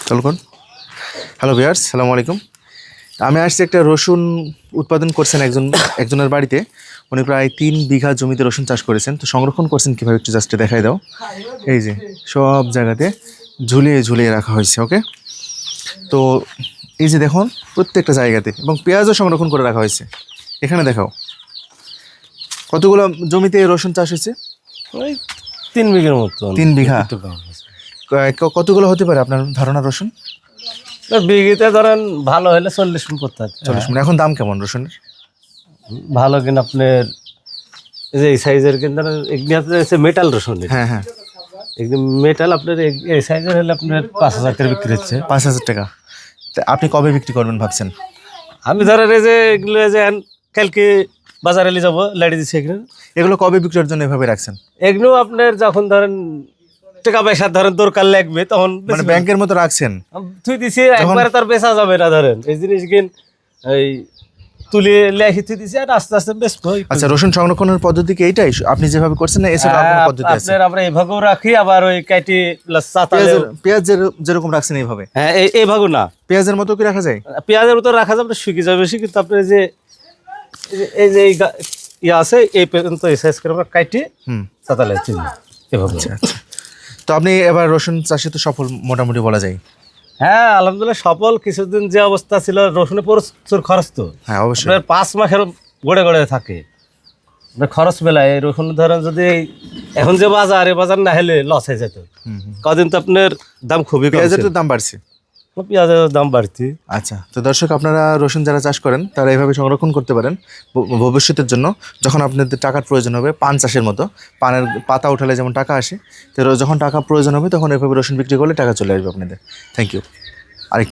চল কোন hello viewers, আসসালামু আলাইকুম। আমি আসছি একটা রসুন উৎপাদন করছেন একজনের বাড়িতে। উনি প্রায় 3 বিঘা জমিতে রসুন চাষ করেছেন। তো সংরক্ষণ করছেন কীভাবে একটু জাস্ট দেখাই দাও। এই যে সব জায়গাতে ঝুলিয়ে ঝুলিয়ে রাখা হয়েছে। ওকে, তো এই যে দেখুন প্রত্যেকটা জায়গাতে, এবং পেঁয়াজও সংরক্ষণ করে রাখা হয়েছে। এখানে দেখাও কতগুলো জমিতে রসুন চাষ হয়েছে। ওই 3 বিঘার মতো। 3 বিঘা। একটু কম আছে। কতগুলো হতে পারে আপনার ধারণা রসুন? বিঘিতে ধরেন ভালো হলে 40 মণ করতে হয়। 40 মানে এখন দাম কেমন রসুনের? ভালো কিনা আপনার এই যে এই সাইজের কিন্তু মেটাল রসুন। হ্যাঁ হ্যাঁ, একদম মেটাল আপনার এই সাইজের হলে আপনার 5,000 টাকা বিক্রি হচ্ছে। 5,000 টাকা। তা আপনি কবে বিক্রি করবেন ভাবছেন? আমি ধরেন এই যে এগুলো যে কালকে বাজারে নিয়ে যাবো লাড়ি দিচ্ছি এগুলো। এগুলো কবে বিক্রির জন্য এভাবে রাখছেন? এগুলো আপনার যখন ধরেন টাকা পয়সা ধরেন দরকার লাগবে তখন মানে ব্যাংকের মতো রাখছেন? তুই দিছি একবারে তার বেচা যাবে না। ধরেন এই জিনিস কিন এই তুলে লেখি তুই দিছি আর আস্তে আস্তে বেচবো। আচ্ছা, রসুন সংরক্ষণের পদ্ধতি কি এইটাই আপনি যেভাবে করছেন, না এছাড়া কোনো পদ্ধতি আছে? আপনার আমরা এইভাবেও রাখি, আবার ওই কাটি প্লাস চাতালে। পেঁয়াজ যেরকম রাখছেন এইভাবে? হ্যাঁ এই ভাগও না, পেঁয়াজের মতো কি রাখা যায়? পেঁয়াজের মতো রাখা যাবে, শুকিয়ে যাবে বেশি। কিন্তু আপনার যে এই যে ইয়ে আছে এই পর্যন্ত এই সাইজ করে আমরা কাটি চাতালে চিনি এভাবে। আচ্ছা আচ্ছা, তো আপনি এবার রসুন চাষে তো সফল মোটামুটি বলা যায়। হ্যাঁ আলহামদুলিল্লাহ সফল। কিছুদিন যে অবস্থা ছিল রসুনে প্রচুর খরচ, তো হ্যাঁ অবশ্যই। 5 মাসের গড়ে গড়ে থাকে খরচ বেলায়। এই রসুন ধরেন যদি এখন যে বাজার, এই বাজার না হলে লস হয়ে যেত। কদিন তো আপনার দাম খুবই কম পেঁয়াজের ছিল। তো দাম বাড়ছে, পেঁয়াজের দাম বাড়তি। আচ্ছা, তো দর্শক আপনারা রসুন যারা চাষ করেন তারা এইভাবে সংরক্ষণ করতে পারেন ভবিষ্যতের জন্য। যখন আপনাদের টাকার প্রয়োজন হবে, পান চাষের মতো, পানের পাতা উঠালে যেমন টাকা আসে, তো যখন টাকা প্রয়োজন হবে তখন এভাবে রসুন বিক্রি করলে টাকা চলে আসবে আপনাদের। Thank you.